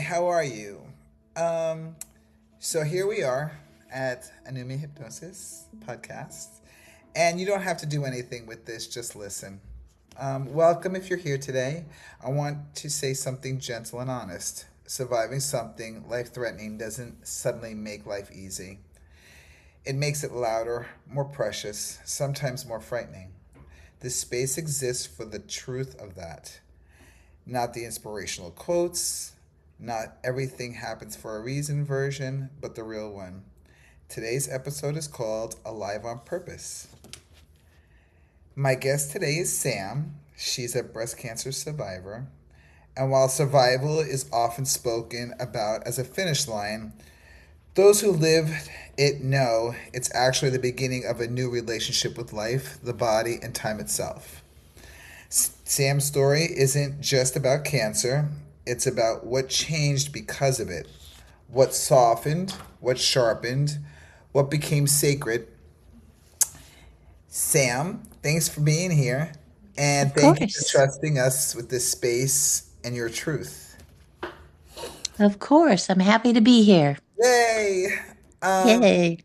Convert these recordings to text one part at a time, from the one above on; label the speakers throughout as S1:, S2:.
S1: how are you? Um, so here we are at Anumi Hypnosis podcast, and you don't have to do anything with this, just listen. Welcome if you're here today. I want to say something gentle and honest. Surviving something life threatening doesn't suddenly make life easy. It makes it louder, more precious, sometimes more frightening. This space exists for the truth of that. Not the inspirational quotes, not everything happens for a reason version, but the real one. Today's episode is called Alive on Purpose. My guest today is Sam. She's a breast cancer survivor. And while survival is often spoken about as a finish line, those who live it know it's actually the beginning of a new relationship with life, the body, and time itself. Sam's story isn't just about cancer, it's about what changed because of it, what softened, what sharpened, what became sacred. Sam, thanks for being here, and
S2: Of
S1: thank you for
S2: course.
S1: trusting us with this space and your truth.
S2: Of course. I'm happy to be here.
S1: Yay! Um,
S2: Yay.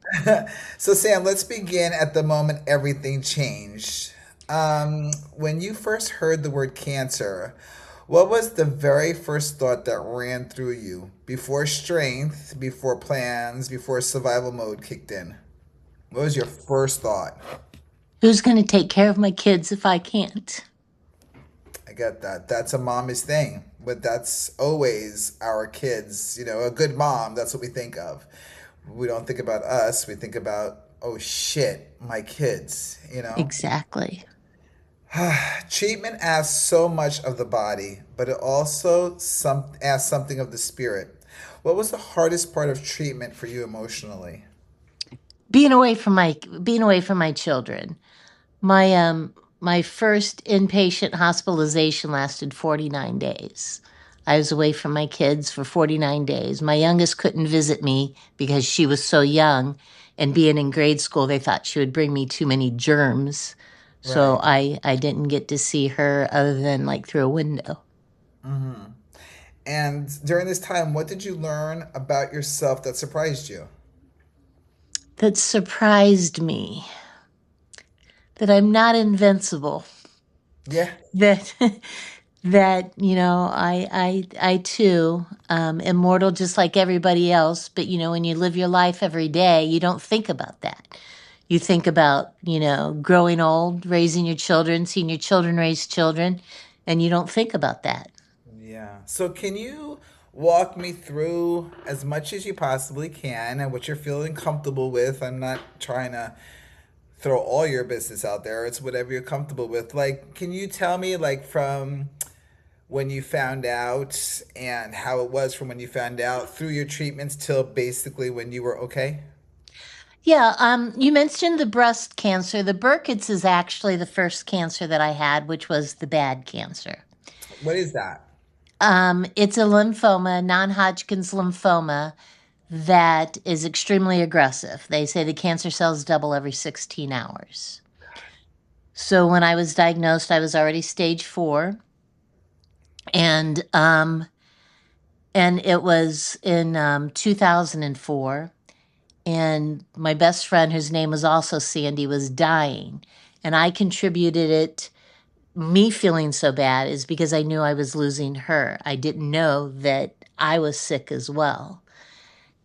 S1: so, Sam, let's begin at the moment everything changed. When you first heard the word cancer, what was the very first thought that ran through you before strength, before plans, before survival mode kicked in? What was your first thought?
S2: Who's going to take care of my kids if I can't?
S1: I get that. That's a mommy's thing, but that's always our kids. A good mom, that's what we think of. We don't think about us, we think about, oh shit, my kids.
S2: Exactly.
S1: Treatment asks so much of the body, but it also asks something of the spirit. What was the hardest part of treatment for you emotionally?
S2: Being away from my children. My first inpatient hospitalization lasted 49 days. I was away from my kids for 49 days. My youngest couldn't visit me because she was so young, and being in grade school, they thought she would bring me too many germs. So
S1: Right.
S2: I didn't get to see her other than like through a window.
S1: Hmm. And during this time, what did you learn about yourself that surprised you?
S2: That surprised me that I'm not invincible.
S1: Yeah.
S2: That I too am mortal just like everybody else. But when you live your life every day, you don't think about that. You think about growing old, raising your children, seeing your children raise children, and you don't think about that.
S1: Yeah. So can you walk me through as much as you possibly can and what you're feeling comfortable with? I'm not trying to throw all your business out there. It's whatever you're comfortable with. Like, can you tell me like from when you found out and how it was from when you found out through your treatments till basically when you were okay?
S2: Yeah, you mentioned the breast cancer. The Burkitt's is actually the first cancer that I had, which was the bad cancer.
S1: What is that?
S2: It's a lymphoma, non-Hodgkin's lymphoma, that is extremely aggressive. They say the cancer cells double every 16 hours. So when I was diagnosed, I was already stage 4, and it was in 2004. And my best friend, whose name was also Sandy, was dying, and I contributed it. Me feeling so bad is because I knew I was losing her. I didn't know that I was sick as well.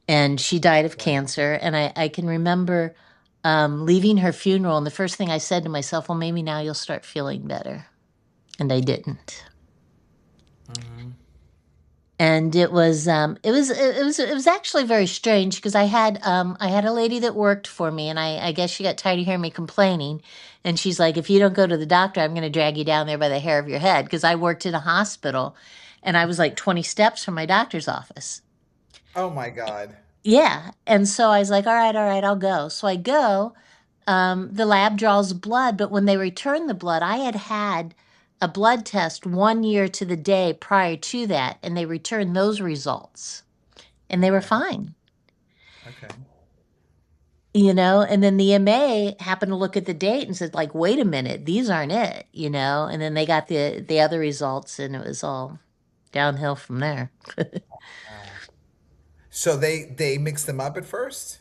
S2: And she died of
S1: Right.
S2: cancer. And I can remember leaving her funeral, and the first thing I said to myself, well, maybe now you'll start feeling better. And I didn't.
S1: Hmm.
S2: And it was actually very strange because I had a lady that worked for me, and I guess she got tired of hearing me complaining, and she's like, if you don't go to the doctor, I'm going to drag you down there by the hair of your head, because I worked in a hospital, and I was like 20 steps from my doctor's office.
S1: Oh my God.
S2: Yeah. And so I was like, all right, I'll go. So I go. The lab draws blood, but when they returned the blood, I had had a blood test 1 year to the day prior to that, and they returned those results, and they were
S1: Okay.
S2: fine.
S1: Okay.
S2: And then the MA happened to look at the date and said, like, wait a minute, these aren't it. And then they got the other results, and it was all. downhill from there.
S1: Wow. So they mixed them up at first?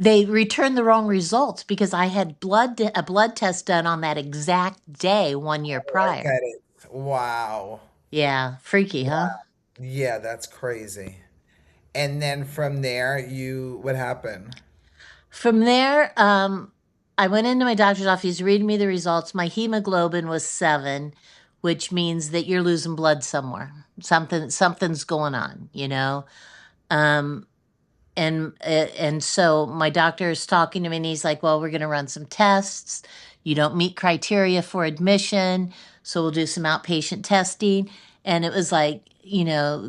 S2: They returned the wrong results because I had a blood test done on that exact day 1 year
S1: Oh, I
S2: prior.
S1: get it. Wow.
S2: Yeah, freaky, huh?
S1: Yeah, that's crazy. And then from there, what happened?
S2: From there, I went into my doctor's office. He's reading me the results. My hemoglobin was 7, which means that you're losing blood somewhere. Something's going on, you know. Um, and so my doctor is talking to me, and he's like, "Well, we're going to run some tests. You don't meet criteria for admission, so we'll do some outpatient testing." And it was like,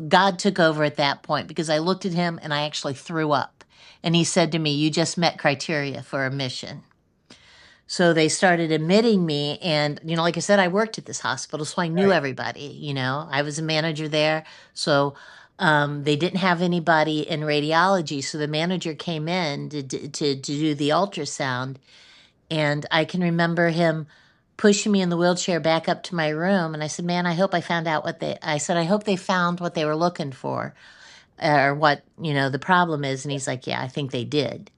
S2: God took over at that point because I looked at him and I actually threw up. And he said to me, "You just met criteria for admission." So they started admitting me. And, like I said, I worked at this hospital, so I knew
S1: Right.
S2: everybody. I was a manager there. So they didn't have anybody in radiology. So the manager came in to do the ultrasound. And I can remember him pushing me in the wheelchair back up to my room. And I said, "Man, I hope I found out I said, I hope they found what they were looking for, or what, the problem is." And he's like, "Yeah, I think they did."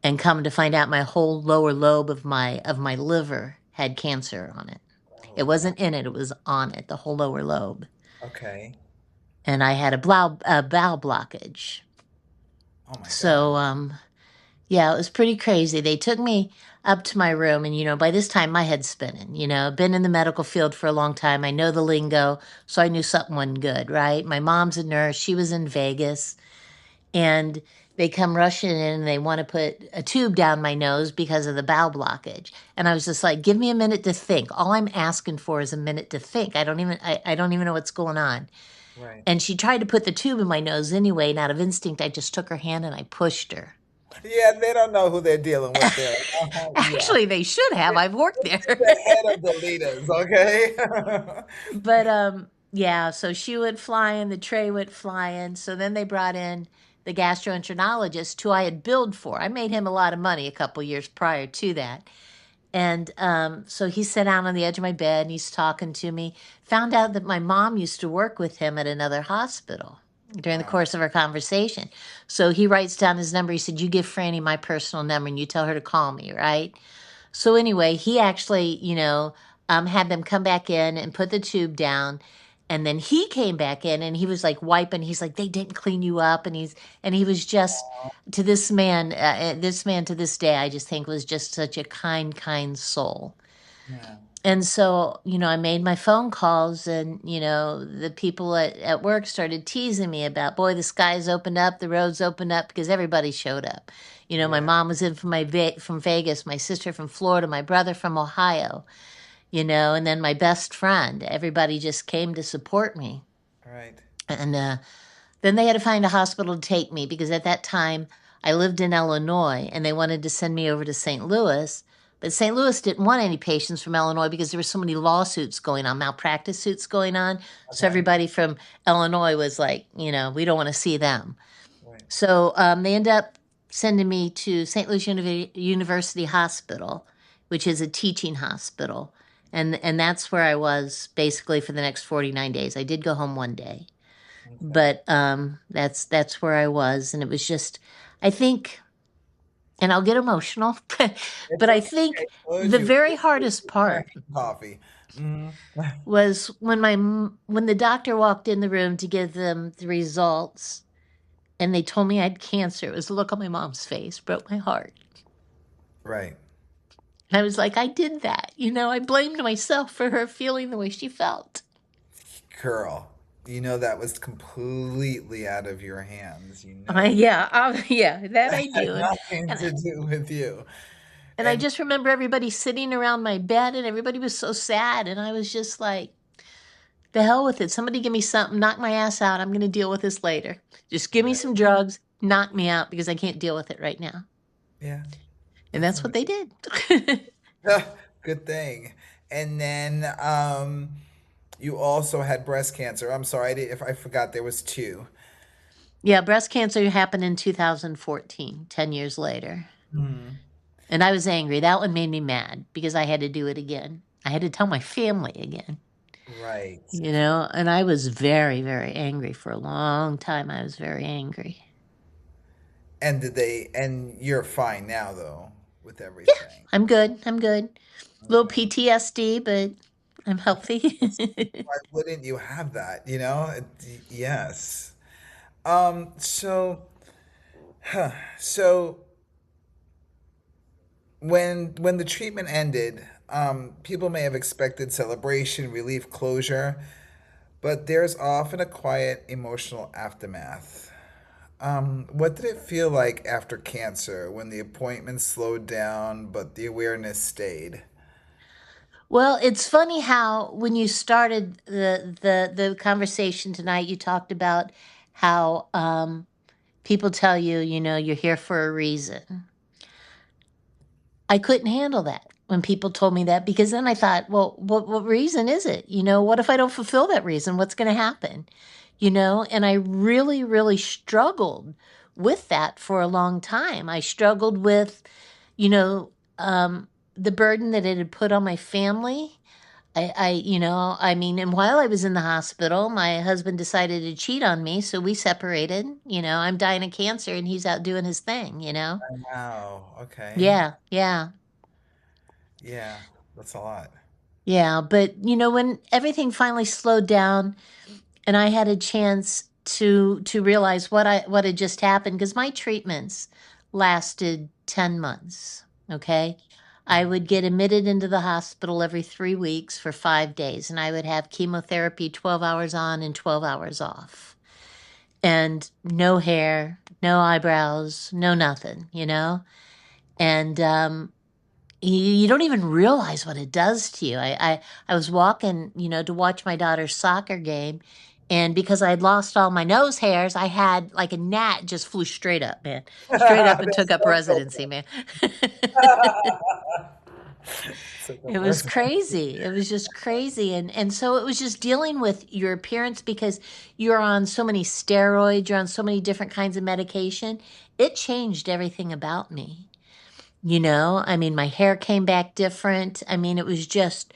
S2: And come to find out, my whole lower lobe of my liver had cancer on it.
S1: Oh,
S2: It
S1: wow.
S2: wasn't in it, it was on it, the whole lower lobe.
S1: Okay.
S2: And I had a bowel blockage.
S1: Oh my God.
S2: So yeah, it was pretty crazy. They took me up to my room, and by this time my head's spinning. Been in the medical field for a long time. I know the lingo, so I knew something wasn't good, right? My mom's a nurse. She was in Vegas, and they come rushing in and they want to put a tube down my nose because of the bowel blockage. And I was just like, "Give me a minute to think. All I'm asking for is a minute to think. I don't even know what's going on."
S1: Right.
S2: And she tried to put the tube in my nose anyway, and out of instinct I just took her hand and I pushed her.
S1: Yeah, they don't know who they're dealing with there. Yeah.
S2: Actually, they should have. I've worked
S1: She's
S2: there.
S1: the head of the leaders, okay?
S2: But yeah, so she went flying, the tray went flying. So then they brought in the gastroenterologist who I had billed for. I made him a lot of money a couple years prior to that. And so he sat down on the edge of my bed and he's talking to me. Found out that my mom used to work with him at another hospital during the
S1: Wow.
S2: course of our conversation. So he writes down his number. He said, "You give Franny my personal number and you tell her to call me," right? So anyway, he actually, had them come back in and put the tube down. And then he came back in and he was like wiping. He's like, "They didn't clean you up," and he was just to this man to this day, I just think was just such a kind soul.
S1: Yeah.
S2: And so, I made my phone calls, and, the people at work started teasing me about, "Boy, the skies opened up, the roads opened up," because everybody showed up. My
S1: Yeah.
S2: mom was in from Vegas, my sister from Florida, my brother from Ohio, and then my best friend. Everybody just came to support me.
S1: Right.
S2: And then they had to find a hospital to take me because at that time I lived in Illinois and they wanted to send me over to St. Louis. But St. Louis didn't want any patients from Illinois because there were so many lawsuits going on, malpractice suits going on. So
S1: Okay.
S2: everybody from Illinois was like, "We don't want to see them."
S1: Right.
S2: So they end up sending me to St. Louis University Hospital, which is a teaching hospital. And that's where I was basically for the next 49 days. I did go home one day,
S1: Okay.
S2: but that's where I was, and it was just, I think, and I'll get emotional,
S1: It's
S2: but I
S1: okay.
S2: think
S1: Told
S2: the
S1: you.
S2: very hardest part
S1: Coffee. Hmm.
S2: was when the doctor walked in the room to give them the results, and they told me I had cancer. It was the look on my mom's face, broke my heart.
S1: Right.
S2: And I was like, I did that. I blamed myself for her feeling the way she felt.
S1: Girl, that was completely out of your hands.
S2: Yeah, yeah, that
S1: That
S2: I
S1: had
S2: do.
S1: nothing
S2: And
S1: to do with you.
S2: And I
S1: And
S2: just remember everybody sitting around my bed and everybody was so sad. And I was just like, the hell with it. Somebody give me something, knock my ass out. I'm going to deal with this later. Just give me
S1: right.
S2: some drugs, knock me out because I can't deal with it right now.
S1: Yeah,
S2: And
S1: that's
S2: that's what they
S1: amazing.
S2: did.
S1: Good thing. And then you also had breast cancer. I'm sorry, if I forgot there was two.
S2: Yeah, breast cancer happened in 2014, 10 years later.
S1: Hmm.
S2: And I was angry. That one made me mad because I had to do it again. I had to tell my family again.
S1: Right.
S2: And I was very, very angry for a long time. I was very angry.
S1: And you're fine now though with
S2: Yeah,
S1: everything.
S2: I'm good. I'm good. Little
S1: Okay.
S2: PTSD, but I'm healthy.
S1: Why wouldn't you have that, you know? Yes. So, so when the treatment ended, people may have expected celebration, relief, closure, but there's often a quiet emotional aftermath. What did it feel like after cancer when the appointment slowed down but the awareness stayed?
S2: Well, it's funny how when you started the conversation tonight, you talked about how people tell you, you're here for a reason. I couldn't handle that when people told me that because then I thought, well, what reason is it? What if I don't fulfill that reason? What's going to happen? And I really, really struggled with that for a long time. I struggled with, you know, the burden that it had put on my family. I mean, and while I was in the hospital, my husband decided to cheat on me, so we separated. I'm dying of cancer and he's out doing his thing.
S1: Wow. Okay.
S2: Yeah, yeah.
S1: Yeah, that's a lot.
S2: Yeah, but when everything finally slowed down and I had a chance to realize what had just happened because my treatments lasted 10 months, okay? I would get admitted into the hospital every 3 weeks for 5 days and I would have chemotherapy 12 hours on and 12 hours off. And no hair, no eyebrows, no nothing. And you don't even realize what it does to you. I was walking, to watch my daughter's soccer game, and because I had lost all my nose hairs, I had like a gnat just flew straight up, man, straight up and took
S1: That's
S2: up
S1: so
S2: residency, man.
S1: Took up
S2: It was
S1: residency.
S2: crazy. It was just crazy, and so it was just dealing with your appearance because you're on so many steroids, you're on so many different kinds of medication. It changed everything about me. I mean, my hair came back different. I mean, it was just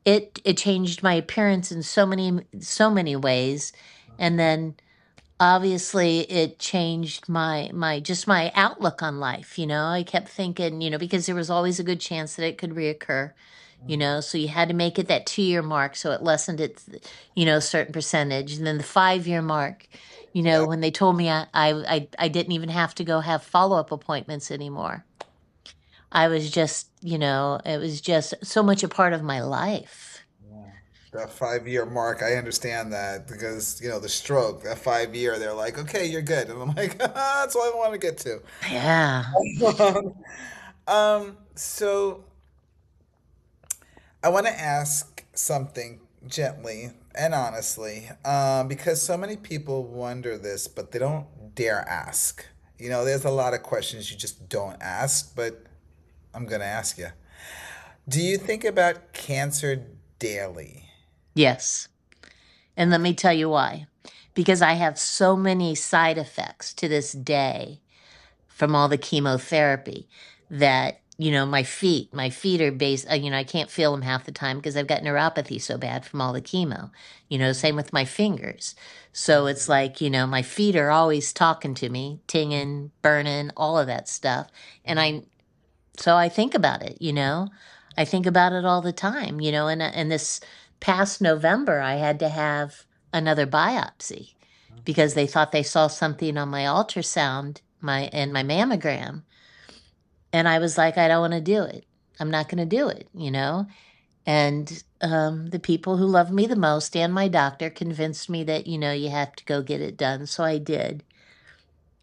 S2: it changed my appearance in so many ways. And then obviously it changed my just my outlook on life. I kept thinking, because there was always a good chance that it could reoccur. So you had to make it that 2-year mark so it lessened its certain percentage. And then the 5-year mark,
S1: Yeah.
S2: when they told me I didn't even have to go have follow-up appointments anymore. I was just, it was just so much a part of my life.
S1: Yeah. The 5 year mark, I understand that because, the stroke, that 5 year, they're like, okay, you're good. And I'm like, that's all I want to get to.
S2: Yeah.
S1: So I want to ask something gently and honestly, because so many people wonder this, but they don't dare ask. There's a lot of questions you just don't ask, but I'm going to ask you. Do you think about cancer daily?
S2: Yes. And let
S1: Okay.
S2: me tell you why. Because I have so many side effects to this day from all the chemotherapy that, my feet are based, I can't feel them half the time because I've got neuropathy so bad from all the chemo. Same with my fingers. So it's like, my feet are always talking to me, tinging, burning, all of that stuff. And so I think about it. I think about it all the time, and this past November, I had to have another biopsy because they thought they saw something on my ultrasound, and my mammogram. And I was like, I don't want to do it. I'm not going to do it. And the people who love me the most and my doctor convinced me that, you have to go get it done. So I did.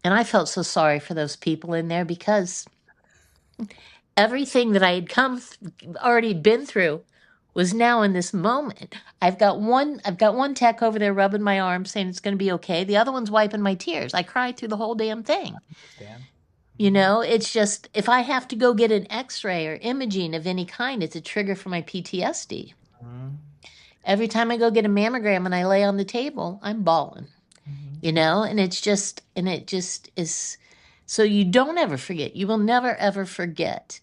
S2: And I felt so sorry for those people in there because everything that I had already been through was now in this moment. I've got one tech over there rubbing my arm saying it's going to be okay. The other one's wiping my tears. I cried through the whole damn thing.
S1: Understand?
S2: It's just if I have to go get an x-ray or imaging of any kind, it's a trigger for my PTSD.
S1: Mhm.
S2: Every time I go get a mammogram and I lay on the table, I'm bawling. And it just is so you don't ever forget. You will never ever forget.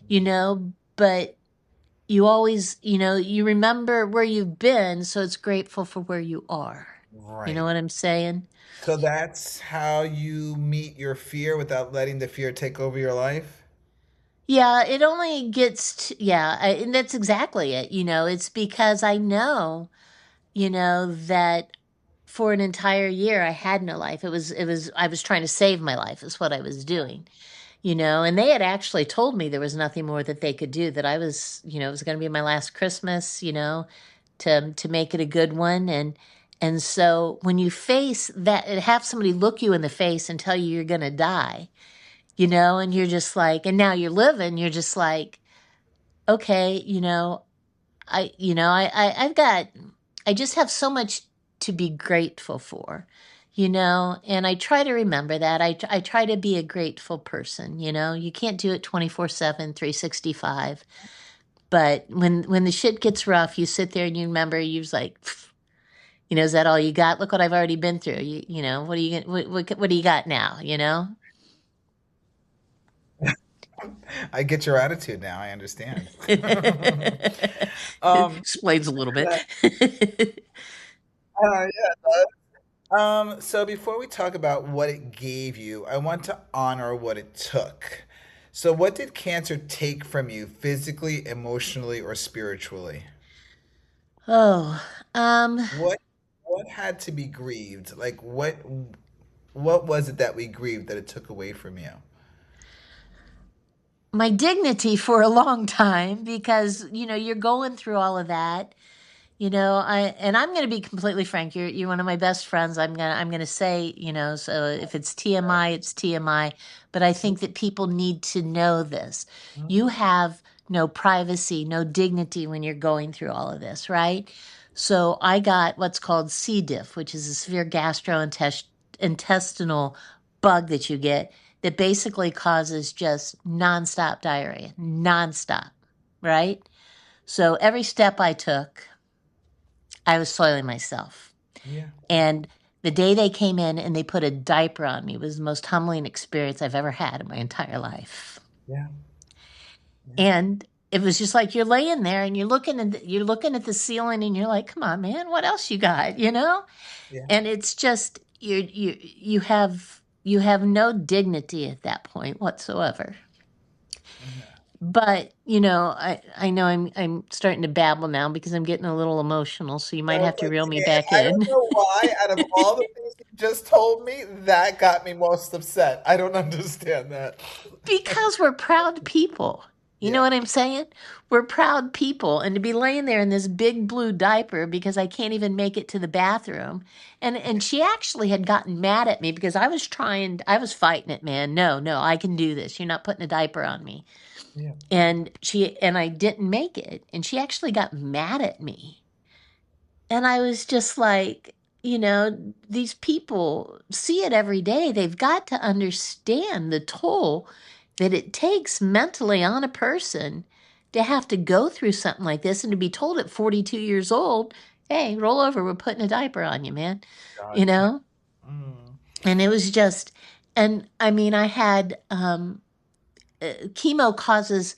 S2: But you always, you remember where you've been, so it's grateful for where you are. You know
S1: Right.
S2: what I'm saying?
S1: So that's how you meet your fear without letting the fear take over your life?
S2: Yeah, it only gets yeah, and that's exactly it. It's because I know, that for an entire year I had no life. I was trying to save my life is what I was doing. And they had actually told me there was nothing more that they could do, that I was, it was going to be my last Christmas, to make it a good one. And so when you face that, have somebody look you in the face and tell you you're going to die, and you're just like, and now you're living, you're just like, okay, I just have so much to be grateful for, and I try to remember that. I try to be a grateful person. You can't do it 24/7, 365. But when the shit gets rough, you sit there and you remember, you're just like, "Pff, is that all you got? Look what I've already been through. What do you, what do you got now,
S1: I get your attitude now. I understand. um,
S2: Explains a little bit.
S1: yeah. So before we talk about what it gave you, I want to honor what it took. So what did cancer take from you physically, emotionally, or spiritually?
S2: Oh, um,
S1: What what had to be grieved? Like what was it that we grieved that it took away from you?
S2: my dignity for a long time, because you're going through all of that. I'm going to be completely frank. You're one of my best friends. I'm going to say, so if it's TMI, it's TMI, but I think that people need to know this. You have no privacy, no dignity when you're going through all of this, right? So I got what's called C. diff, which is a severe gastrointestinal bug that you get, that basically causes just nonstop diarrhea, nonstop, right? So every step I took, I was soiling myself.
S1: Yeah.
S2: And the day they came in and they put a diaper on me was the most humbling experience I've ever had in my entire life.
S1: Yeah. Yeah.
S2: And it was just like you're laying there and you're looking at the ceiling and you're like, "Come on, man, what else you got?"
S1: Yeah.
S2: And it's just you have no dignity at that point whatsoever.
S1: Yeah.
S2: But I know I'm starting to babble now because I'm getting a little emotional, so you might have
S1: That's
S2: to reel me
S1: okay.
S2: back
S1: I don't
S2: in.
S1: know why, out of all the things you just told me, that got me most upset. I don't understand that.
S2: Because we're proud people. You know
S1: Yeah.
S2: what I'm saying? We're proud people. And to be laying there in this big blue diaper because I can't even make it to the bathroom. And she actually had gotten mad at me because I was fighting it, man. No, no, I can do this. You're not putting a diaper on me.
S1: Yeah.
S2: And I didn't make it. And she actually got mad at me. And I was just like, these people see it every day. They've got to understand the toll that it takes mentally on a person to have to go through something like this and to be told at 42 years old, hey, roll over, we're putting a diaper on you, man. You
S1: God.
S2: know?
S1: Mm.
S2: And it was just, and I mean, I had chemo causes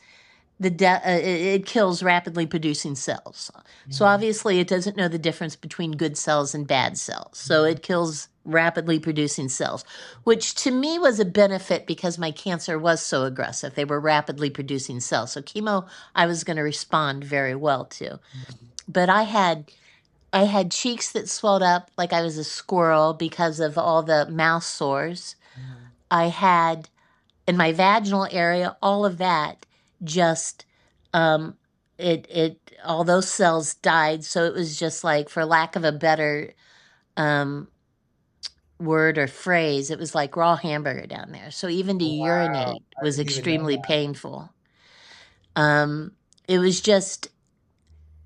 S2: it kills rapidly producing cells. So
S1: Mhm.
S2: obviously it doesn't know the difference between good cells and bad cells. So
S1: Mhm.
S2: it kills rapidly producing cells, which to me was a benefit because my cancer was so aggressive. They were rapidly producing cells. So chemo I was going to respond very well to. But I had cheeks that swelled up like I was a squirrel because of all the mouth sores.
S1: Mhm.
S2: I had in my vaginal area, all of that just um all those cells died. So it was just like, for lack of a better um word or phrase, it was like raw hamburger down there. So even to
S1: Wow.
S2: urinate
S1: I
S2: was
S1: didn't even know
S2: extremely
S1: that.
S2: painful. It was just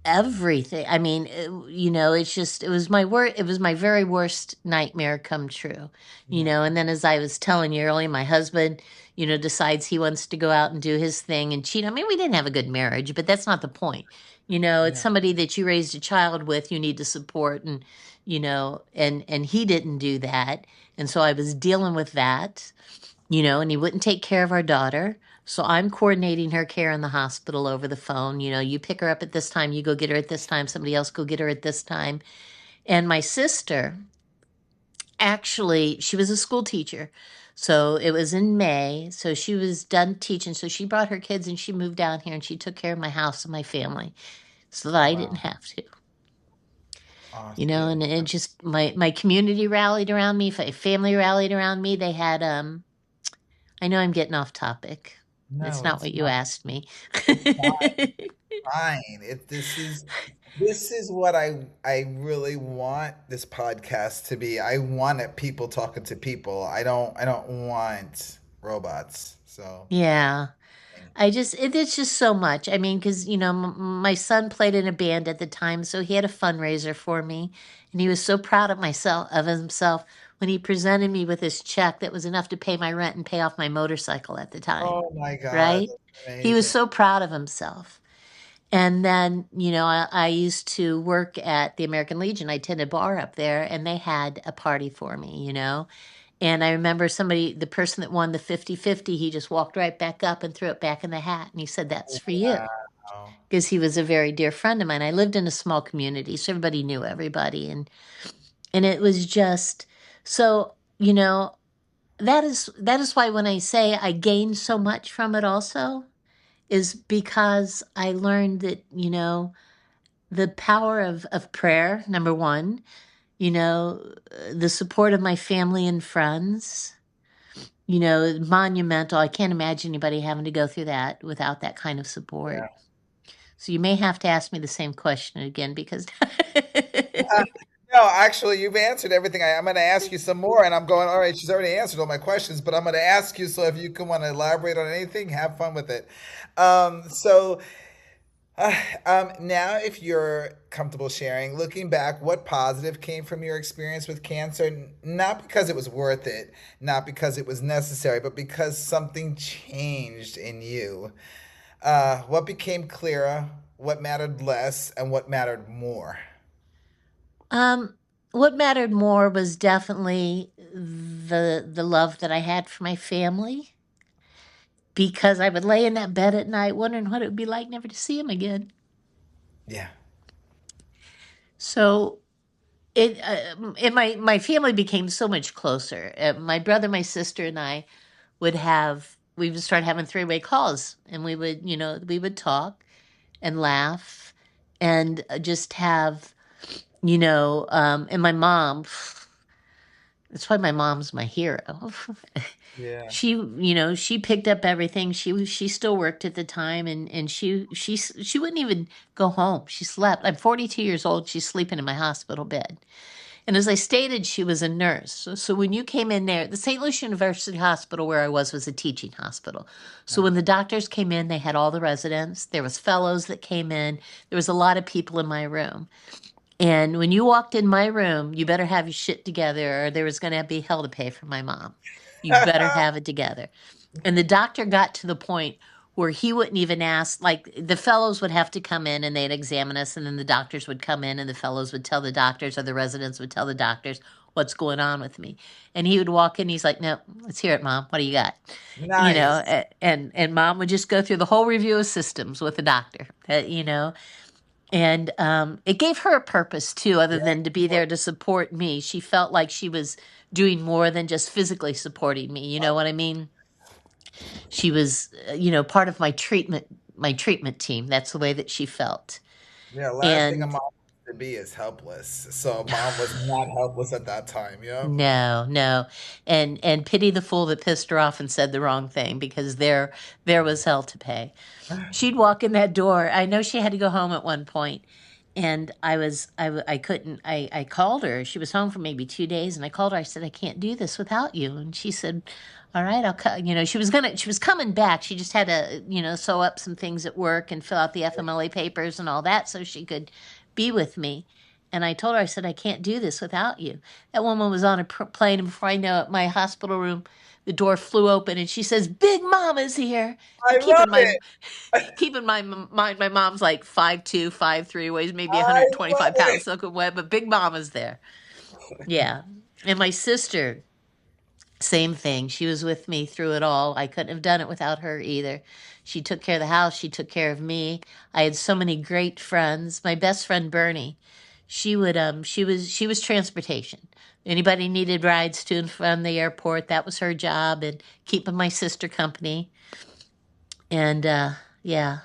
S2: everything. I mean, it was my very worst nightmare come true.
S1: Yeah.
S2: And then, as I was telling you earlier, my husband, decides he wants to go out and do his thing and cheat. I mean, we didn't have a good marriage, but that's not the point. It's
S1: Yeah.
S2: somebody that you raised a child with, you need to support, and he didn't do that. And so I was dealing with that, and he wouldn't take care of our daughter. So I'm coordinating her care in the hospital over the phone. You know, you pick her up at this time, you go get her at this time, somebody else go get her at this time. And my sister, actually, she was a school teacher. So it was in May. So she was done teaching. So she brought her kids and she moved down here and she took care of my house and my family so that I didn't
S1: Wow.
S2: have to. You know,
S1: Awesome.
S2: and it just my community rallied around me, family rallied around me. They had I know I'm getting off topic. It's
S1: No,
S2: not
S1: it's
S2: what you
S1: fine.
S2: asked me.
S1: It's fine. This is what I really want this podcast to be. I want it people talking to people. I don't want robots. So
S2: Yeah. It's just so much. I mean, because, you know, my son played in a band at the time, so he had a fundraiser for me. And he was so proud of himself when he presented me with this check that was enough to pay my rent and pay off my motorcycle at the time.
S1: oh my God,
S2: Right?
S1: that's
S2: He was
S1: amazing.
S2: so proud of himself. And then, you know, I used to work at the American Legion. I attended bar up there, and they had a party for me, you know. And I remember the person that won the 50-50, he just walked right back up and threw it back in the hat. And he said, "That's for you."
S1: Wow.
S2: Because he was a very dear friend of mine. I lived in a small community, so everybody knew everybody. And it was just so, you know, that is why when I say I gained so much from it also, is because I learned that, you know, the power of prayer, number one, you know, the support of my family and friends, you know, monumental. I can't imagine anybody having to go through that without that kind of support.
S1: Yeah.
S2: So you may have to ask me the same question again because
S1: No, actually, you've answered everything. I'm going to ask you some more, and I'm going, all right, she's already answered all my questions, but I'm going to ask you. So if you can want to elaborate on anything, have fun with it. So now, if you're comfortable sharing, looking back, what positive came from your experience with cancer? Not because it was worth it, not because it was necessary, but because something changed in you. What became clearer, what mattered less, and what mattered more?
S2: um what mattered more was definitely the love that I had for my family because I would lay in that bed at night wondering what it would be like never to see him again.
S1: Yeah.
S2: So and my family became so much closer. My brother, my sister, and I we would start having three-way calls, and we would talk and laugh and just have, and my mom. That's why my mom's my hero.
S1: Yeah.
S2: She picked up everything. She still worked at the time, and she wouldn't even go home. She slept. I'm 42 years old. She's sleeping in my hospital bed. And as I stated, she was a nurse. So when you came in there, the St. Lucia University Hospital where I was a teaching hospital. So when the doctors came in, they had all the residents. There was fellows that came in. There was a lot of people in my room. And when you walked in my room, you better have your shit together or there was going to be hell to pay for my mom. You better have it together. And the doctor got to the point where he wouldn't even ask, like the fellows would have to come in and they'd examine us, and then the doctors would come in and the fellows would tell the doctors or the residents would tell the doctors what's going on with me. And he would walk in, he's like, "No, let's hear it, Mom. What do you got?"
S1: Nice.
S2: And Mom would just go through the whole review of systems with the doctor, and it gave her a purpose too, other
S1: Yeah.
S2: than to be there to support me. She felt like she was doing more than just physically supporting me. You know what I mean? She was, part of my treatment team. That's the way that she felt.
S1: Yeah. Last thing a
S2: And
S1: mom wants to be is helpless. So mom was not helpless at that time. Yeah.
S2: no, no. And pity the fool that pissed her off and said the wrong thing because there was hell to pay. She'd walk in that door. I know she had to go home at one point, and I couldn't. I called her. She was home for maybe 2 days, and I called her. I said, "I can't do this without you." And she said, "All right, I'll cut." She was coming back. She just had to, sew up some things at work and fill out the FMLA papers and all that so she could be with me. And I told her, I said, "I can't do this without you." That woman was on a plane, and before I know it, my hospital room, the door flew open, and she says, "Big Mama's here."
S1: I
S2: Now,
S1: love it.
S2: keep in mind, my mom's like 5'2", 5'3", weighs maybe
S1: I love
S2: 125
S1: it.
S2: pounds soaking wet, but Big Mama's there. Yeah. And my sister, Same thing. She was with me through it all. I couldn't have done it without her either. She took care of the house. She took care of me. I had so many great friends. My best friend Bernie, she was transportation. Anybody needed rides to and from the airport, that was her job, and keeping my sister company. And yeah,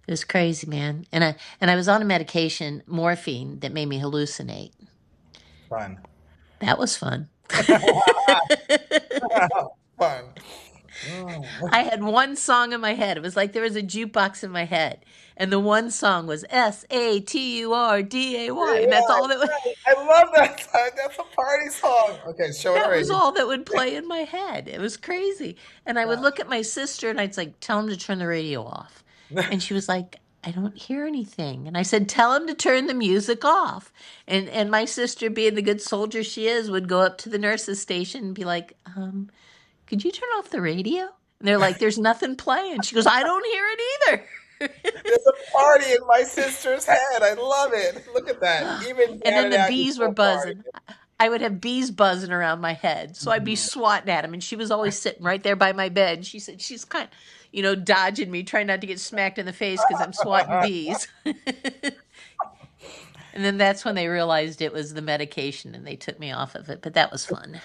S2: it was crazy, man. And I was on a medication, morphine, that made me hallucinate.
S1: Fun.
S2: That was fun.
S1: Fun. Mm.
S2: I had one song in my head. It was like there was a jukebox in my head, and the one song was SATURDAY, and that's
S1: Yeah,
S2: all that would,
S1: I love that song. That's a party song. Okay, show it
S2: that was
S1: already.
S2: all that would play in my head. It was crazy. And I would look at my sister and I'd like tell him to turn the radio off. And she was like, I don't hear anything. And I said, tell him to turn the music off. And my sister, being the good soldier she is, would go up to the nurse's station and be like, could you turn off the radio? And they're like, there's nothing playing. She goes, I don't hear it
S1: There's a party in my sister's head. I love it. Look at that.
S2: either.
S1: Even
S2: And then the
S1: Canada is
S2: bees were
S1: so party.
S2: buzzing. I would have bees buzzing around my head. So I'd be
S1: Mhm.
S2: swatting at them. And she was always sitting right there by my bed. She said she's kind of, dodging me, trying not to get smacked in the face because I'm swatting bees. And then that's when they realized it was the medication and they took me off of it. But that was fun.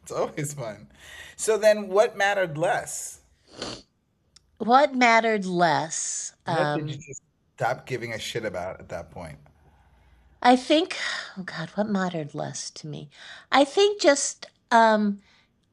S1: It's always fun. So then what mattered less?
S2: What mattered less?
S1: What did you just stop giving a shit about at that point?
S2: I think, oh God, what mattered less to me? I think just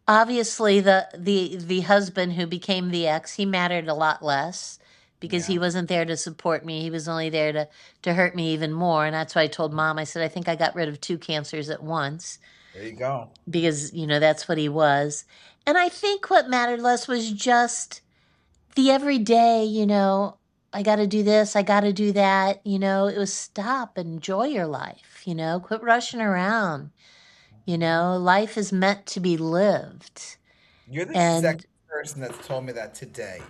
S2: obviously the husband who became the ex, he mattered a lot less because he
S1: Yeah,
S2: wasn't there to support me. He was only there to hurt me even more. And that's why I told mom, I said, I think I got rid of two cancers at once
S1: there you go.
S2: because, that's what he was. And I think what mattered less was just the everyday, I got to do this, I got to do that. It was stop, enjoy your life, quit rushing around. Life is meant to be lived.
S1: You're the second
S2: And
S1: person that's told me that today.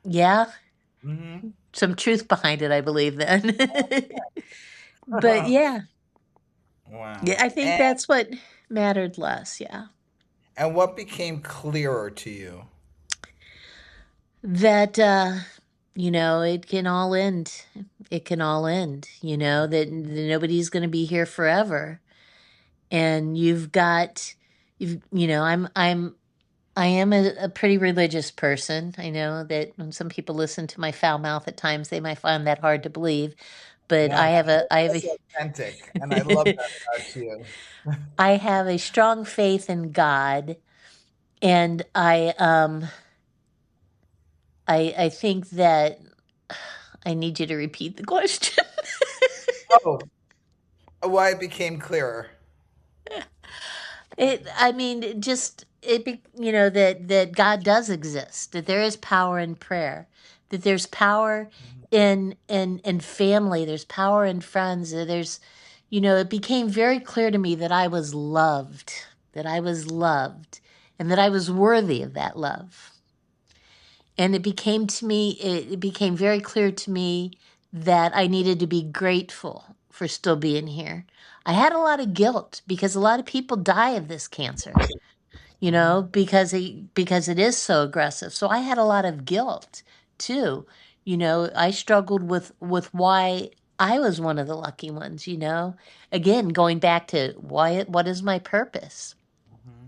S2: yeah,
S1: Hmm.
S2: some truth behind it, I believe then. But yeah,
S1: Wow.
S2: yeah, I think that's what mattered less. Yeah.
S1: And what became clearer to you?
S2: That, it can all end. It can all end, that nobody's going to be here forever. And I am a pretty religious person. I know that when some people listen to my foul mouth at times, they might find that hard to believe. But
S1: No,
S2: I have
S1: that's authentic, and I love that about you.
S2: I have a strong faith in God, and I think that I need you to repeat the question.
S1: Oh, why it became clearer.
S2: I mean, that God does exist, that there is power in prayer, that there's power in family, there's power in friends, that it became very clear to me that I was loved, and that I was worthy of that love. And it became very clear to me that I needed to be grateful for still being here. I had a lot of guilt because a lot of people die of this cancer,
S1: Hmm.
S2: because it is so aggressive. So I had a lot of guilt too. I struggled with why I was one of the lucky ones. Again, going back to what is my purpose?
S1: Hmm.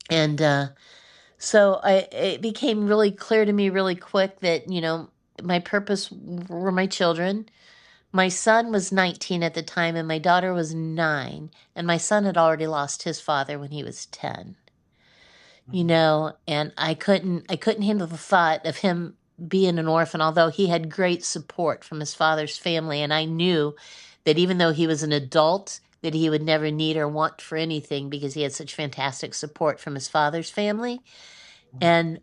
S2: And so it became really clear to me really quick that, my purpose were my children. My son was 19 at the time, and my daughter was 9. And my son had already lost his father when he was 10.
S1: Hmm.
S2: And I couldn't handle the thought of him being an orphan, although he had great support from his father's family. And I knew that even though he was an adult, that he would never need or want for anything because he had such fantastic support from his father's family. And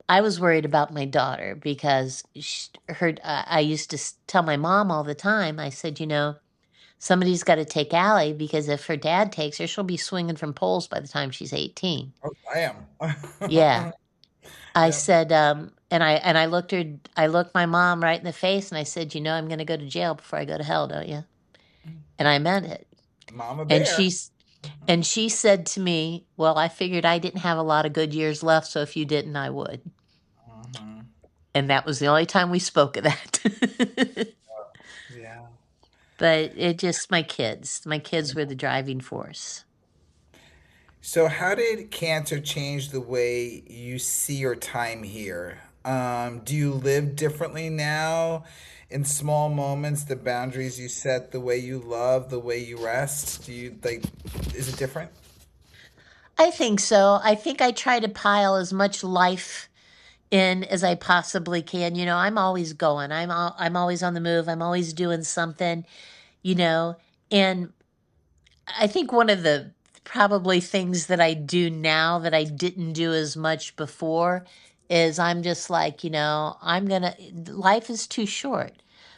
S2: I was worried about my daughter because I used to tell my mom all the time, I said, somebody's got to take Allie because if her dad takes her, she'll be swinging from poles by the time she's 18.
S1: Oh, I
S2: Yeah.
S1: am.
S2: I
S1: Yep.
S2: said, I looked my mom right in the face and I said, I'm going to go to jail before I go to hell, don't you? And I meant it.
S1: Mama
S2: And
S1: Bear.
S2: she's, And she said to me, "Well, I figured I didn't have a lot of good years left, so if you didn't, I would."
S1: Mm-hmm.
S2: And that was the only time we spoke of that.
S1: Yeah.
S2: But it just my kids were the driving force.
S1: So, how did cancer change the way you see your time here? Do you live differently now in small moments, the boundaries you set, the way you love, the way you rest? Do you like, is it different?
S2: I think so. I think I try to pile as much life in as I possibly can. I'm always going. I'm always on the move. I'm always doing something, you know. And I think one of the probably things that I do now that I didn't do as much before is I'm just like, life is too short.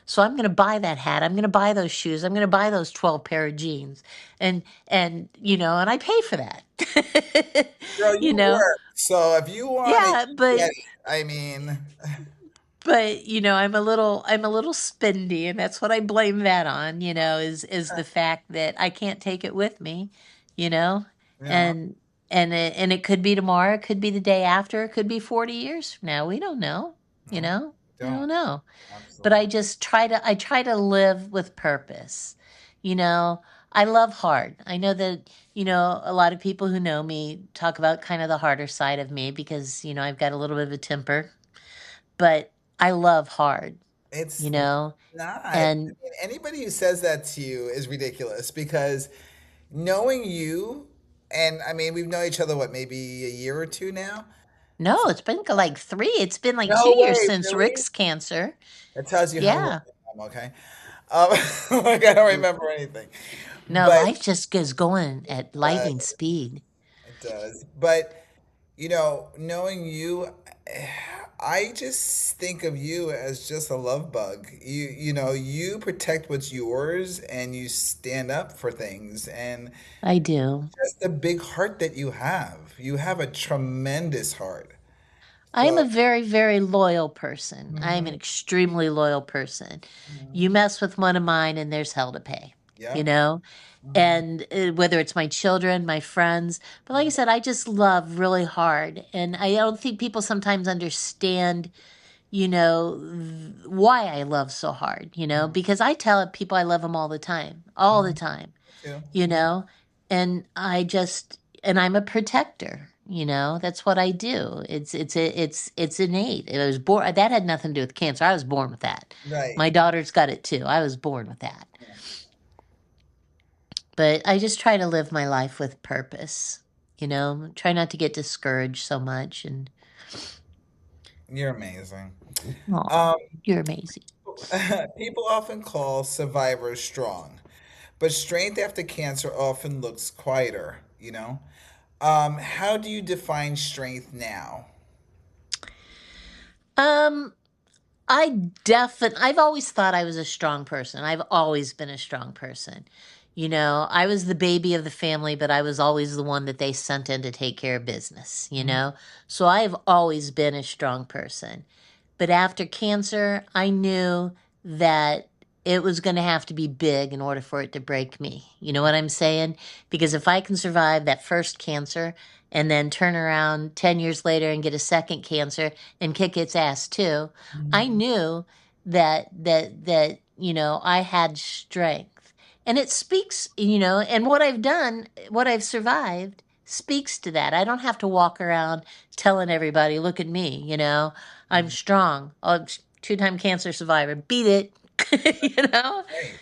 S2: So I'm going to buy that hat. I'm going to buy those shoes. I'm going to buy those 12 pair of jeans. And I pay for that.
S1: Girl,
S2: you
S1: you
S2: know.
S1: work. So if you want it,
S2: Yeah,
S1: you get
S2: but
S1: it. I mean,
S2: I'm a little spendy, and that's what I blame that on, is the fact that I can't take it with me, you know?
S1: yeah,
S2: And and it could be tomorrow, it could be the day after, it could be 40 years from now. We don't know, you
S1: no,
S2: know? I
S1: don't.
S2: don't know. But
S1: Absolutely.
S2: I try to live with purpose. You know, I love hard. I know that, a lot of people who know me talk about kind of the harder side of me because, I've got a little bit of a temper, but I love hard, you
S1: It's
S2: know?
S1: not. I
S2: And
S1: mean, anybody who says that to you is ridiculous because knowing you, and I mean, we've known each other, what, maybe a year or two now?
S2: no, it's been like 3. It's been like
S1: No
S2: 2 years
S1: way,
S2: since
S1: really?
S2: Rick's cancer.
S1: That tells you how old
S2: Yeah.
S1: I am, okay? Like, I don't remember anything.
S2: No,
S1: But
S2: life just is going at
S1: uh,
S2: lightning speed.
S1: it does. But, knowing you, I just think of you as just a love bug. You protect what's yours and you stand up for things. And
S2: I do.
S1: just the big heart that you have. You have a tremendous heart.
S2: I'm
S1: So,
S2: a very, very loyal person. I'm
S1: mhm,
S2: an extremely loyal person. You
S1: mhm,
S2: mess with one of mine and there's hell to pay, you
S1: yep.
S2: know?
S1: Mhm,
S2: And whether it's my children, my friends, but like I said, I just love really hard. And I don't think people sometimes understand, why I love so hard,
S1: mhm,
S2: because I tell people I love them all the
S1: mhm.
S2: time,
S1: Too.
S2: you know, and I'm a protector. That's what I do. It's innate. I was born. That had nothing to do with cancer. I was born with that.
S1: Right.
S2: My daughter's got it too. I was born with that.
S1: Yeah.
S2: But I just try to live my life with purpose. Try not to get discouraged so much. And
S1: You're amazing.
S2: oh,
S1: Um,
S2: you're amazing.
S1: People often call survivors strong, but strength after cancer often looks quieter. How do you define strength now?
S2: Um, I've always thought I was a strong person. I've always been a strong person. I was the baby of the family, but I was always the one that they sent in to take care of business.
S1: Mhm.
S2: So I've always been a strong person. But after cancer, I knew that it was going to have to be big in order for it to break me. You know what I'm saying? Because if I can survive that first cancer and then turn around 10 years later and get a second cancer and kick its ass too, I
S1: Mhm.
S2: knew that I had strength. And it speaks, and what I've done, what I've survived speaks to that. I don't have to walk around telling everybody, look at me. I'm strong. Oh, 2-time cancer survivor. Beat it. you know?
S1: Right.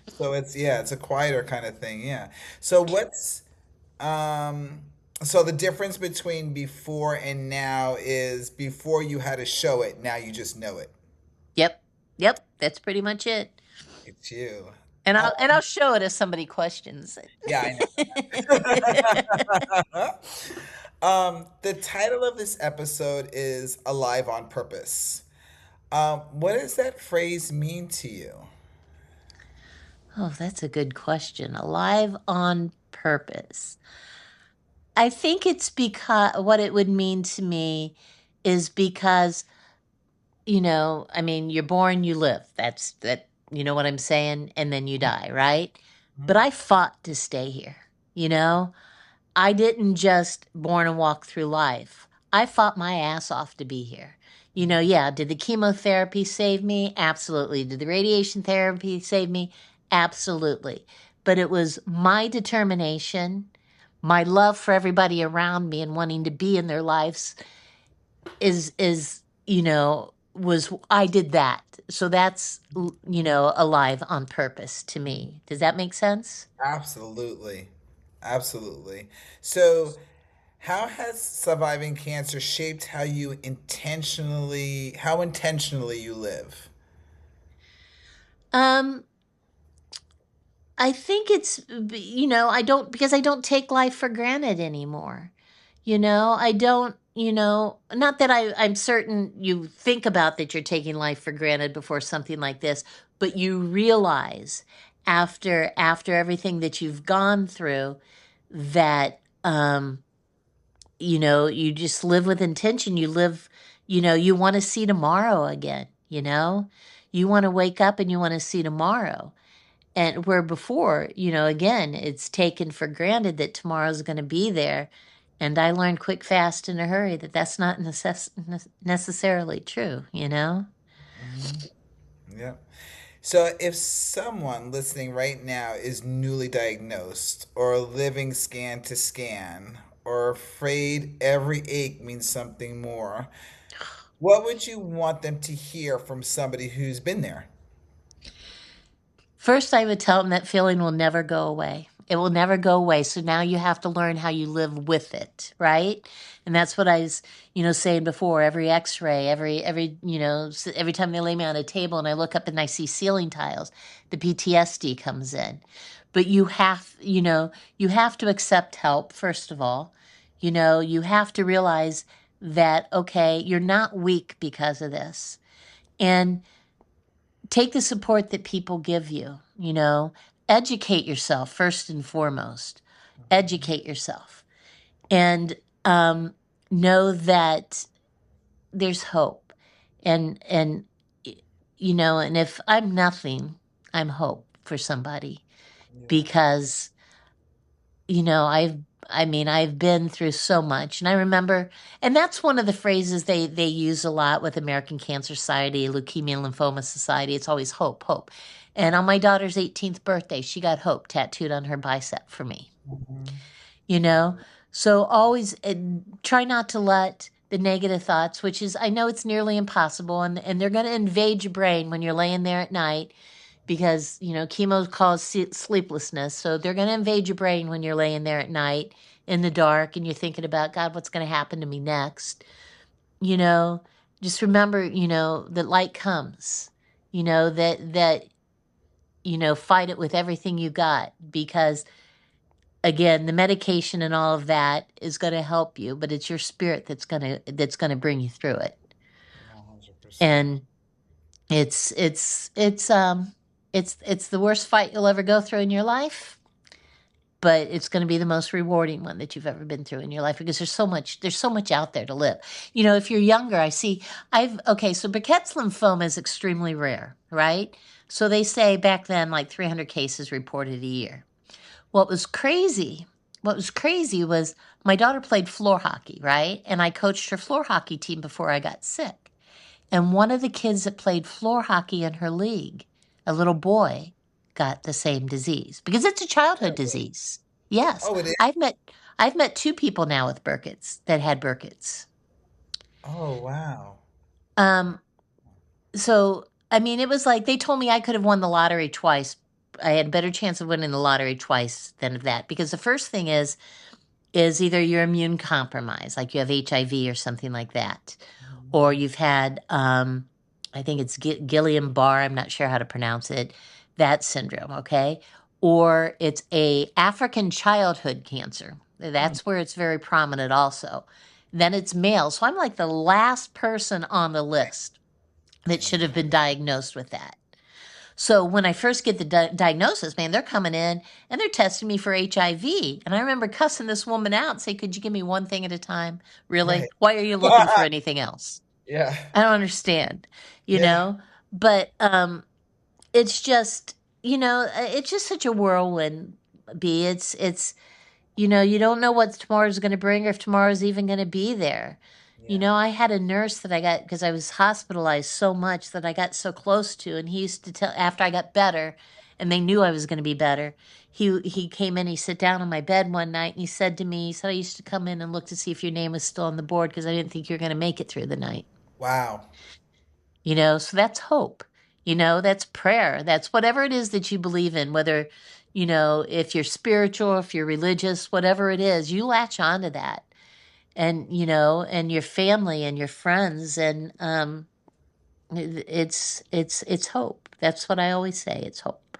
S1: So it's a quieter kind of thing, yeah. So um so the difference between before and now is before you had to show it, now you just know it.
S2: Yep. Yep. That's pretty much it.
S1: It's you.
S2: And
S1: Uh,
S2: I'll show it if somebody questions
S1: yeah, I
S2: it.
S1: know. The title of this episode is Alive on Purpose. What does that phrase mean to you?
S2: Oh, that's a good question. Alive on purpose. I think it's because what it would mean to me is because, I mean, you're born, you live. You know what I'm saying? And then you die, right? But
S1: Mhm.
S2: I fought to stay here. you know? I didn't just born and walk through life. I fought my ass off to be here. Yeah, did the chemotherapy save me? Absolutely. Did the radiation therapy save me? Absolutely. But it was my determination, my love for everybody around me and wanting to be in their lives was I did that. So that's alive on purpose to me. Does that make sense?
S1: Absolutely. Absolutely. So, how has surviving cancer shaped how intentionally you live?
S2: Um I think I don't, because I don't take life for granted anymore. I don't, not that I'm certain you think about that you're taking life for granted before something like this, but you realize after everything that you've gone through that you just live with intention. You live, you want to see tomorrow again, You want to wake up and you want to see tomorrow. And where before, again, it's taken for granted that tomorrow's going to be there. And I learned quick, fast, in a hurry that that's not necessarily true.
S1: Hmm. Yeah. So, if someone listening right now is newly diagnosed or living scan to scan or afraid every ache means something more, what would you want them to hear from somebody who's been there?
S2: First, I would tell them that feeling will never go away. It will never go away. So now you have to learn how you live with it, right? And that's what I was, saying before. Every X-ray, every time they lay me on a table and I look up and I see ceiling tiles, the PTSD comes in. But you have to accept help, first of all. You have to realize that, okay, you're not weak because of this. And take the support that people give you. Educate yourself first and foremost. Educate yourself. And know that there's hope. And if I'm nothing, I'm hope for somebody
S1: Yeah.
S2: because I've been through so much. And I remember, and that's one of the phrases they use a lot with American Cancer Society, Leukemia and Lymphoma Society. It's always hope, hope. And on my daughter's 18th birthday, she got hope tattooed on her bicep for me.
S1: Mhm.
S2: You know, so always try not to let the negative thoughts, which is, I know it's nearly impossible, and they're going to invade your brain when you're laying there at night because chemo causes sleeplessness, so they're going to invade your brain when you're laying there at night in the dark and you're thinking about, God, what's going to happen to me next. you know just remember that light comes, that fight it with everything you got, because again, the medication and all of that is going to help you, but it's your spirit that's going to bring you through it.
S1: 100%.
S2: And it's the worst fight you'll ever go through in your life, but it's going to be the most rewarding one that you've ever been through in your life, because there's so much out there to live. If you're younger, so Burkitt's lymphoma is extremely rare, right? So they say back then, like 300 cases reported a year. What was crazy, was my daughter played floor hockey, right? And I coached her floor hockey team before I got sick. And one of the kids that played floor hockey in her league, a little boy, got the same disease because it's a childhood disease. Yes.
S1: Oh, it is.
S2: I've met two people now with Burkitt's that had Burkitt's.
S1: Oh, wow.
S2: Um, so I mean, it was like they told me I could have won the lottery twice. I had a better chance of winning the lottery twice than that, because the first thing is either you're immune compromised, like you have HIV or something like that, or you've had, I think it's Guillain-Barré, I'm not sure how to pronounce it, that syndrome, okay? Or it's a African childhood cancer.
S1: Mm.
S2: That's where it's very prominent also. Then it's male. So I'm like the last person on the list that should have been diagnosed with that. So when I first get the diagnosis, man, they're coming in and they're testing me for HIV. And I remember cussing this woman out and say, could you give me one thing at a time? Really?
S1: Right.
S2: Why are you looking for anything else?
S1: Yeah.
S2: I don't understand, you
S1: Yeah.
S2: know? But it's just, it's just such a whirlwind, B. It's you don't know what tomorrow's going to bring or if tomorrow's even going to be there.
S1: Yeah.
S2: I had a nurse that I got because I was hospitalized so much that I got so close to, and he used to tell after I got better, and they knew I was going to be better. He came in, he sat down on my bed one night, and he said to me, he said, I used to come in and look to see if your name was still on the board because I didn't think you were going to make it through the night.
S1: Wow.
S2: So that's hope. That's prayer. That's whatever it is that you believe in, whether, if you're spiritual, if you're religious, whatever it is, you latch onto that. And, and your family and your friends and it's hope. That's what I always say. It's hope.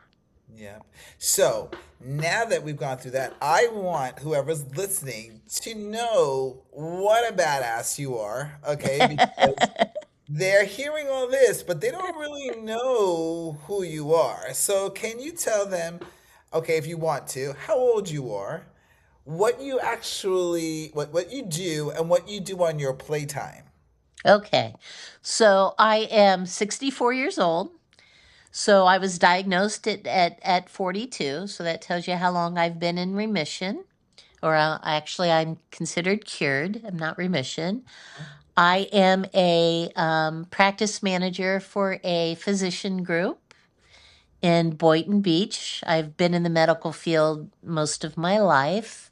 S1: Yeah. So now that we've gone through that, I want whoever's listening to know what a badass you are. Okay. Because they're hearing all this, but they don't really know who you are. So can you tell them, okay, if you want to, how old you are, what you actually, what you do, and what you do on your playtime?
S2: Okay. So I am 64 years old. So I was diagnosed at 42. So that tells you how long I've been in remission. Or actually, I'm considered cured. I'm not remission. I am a practice manager for a physician group in Boynton Beach. I've been in the medical field most of my life.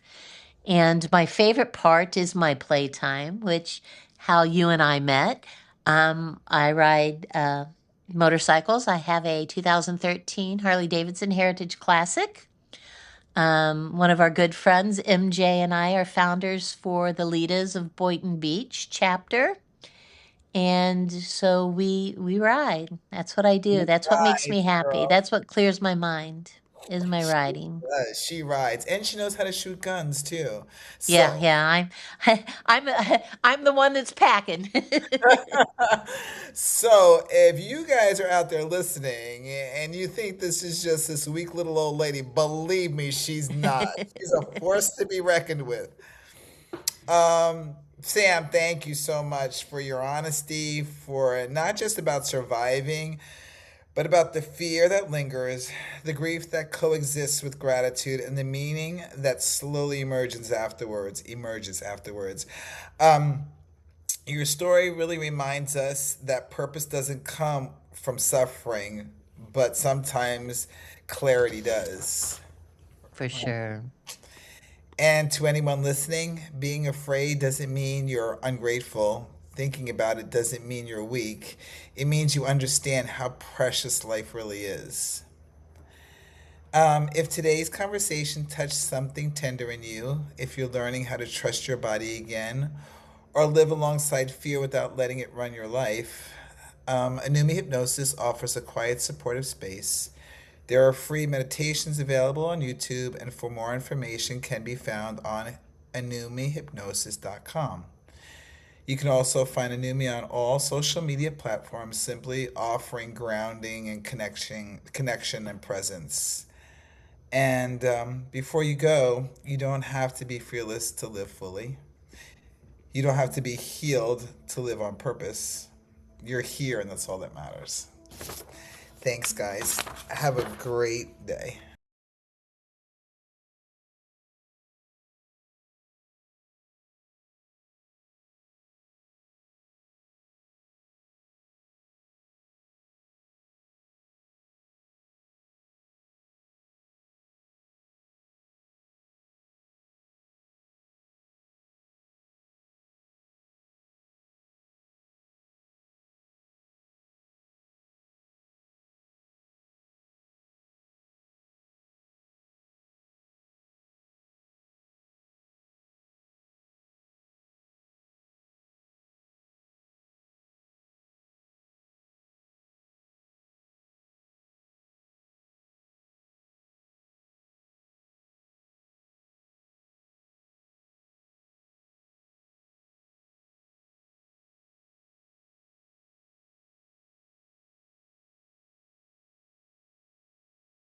S2: And my favorite part is my playtime, which how you and I met. I ride motorcycles. I have a 2013 Harley Davidson Heritage Classic. One of our good friends, MJ, and I are founders for the Litas of Boynton Beach chapter. And so we ride. That's what I do. That's what makes
S1: Right,
S2: me happy.
S1: girl.
S2: That's what clears my mind is my riding.
S1: She rides, and she knows how to shoot guns too.
S2: Yeah,
S1: So,
S2: yeah. I'm the one that's packing.
S1: so if you guys are out there listening and you think this is just this weak little old lady, believe me, she's not. She's a force to be reckoned with. Sam, thank you so much for your honesty, for not just about surviving, but about the fear that lingers, the grief that coexists with gratitude, and the meaning that slowly emerges afterwards. Um, your story really reminds us that purpose doesn't come from suffering, but sometimes clarity does.
S2: For sure.
S1: And to anyone listening, being afraid doesn't mean you're ungrateful. Thinking about it doesn't mean you're weak. It means you understand how precious life really is. If today's conversation touched something tender in you, if you're learning how to trust your body again, or live alongside fear without letting it run your life, Anumi Hypnosis offers a quiet, supportive space. There are free meditations available on YouTube, and for more information can be found on anumihypnosis.com. You can also find Anumi on all social media platforms, simply offering grounding and connection and presence. And before you go, you don't have to be fearless to live fully. You don't have to be healed to live on purpose. You're here, and that's all that matters. Thanks, guys. Have a great day.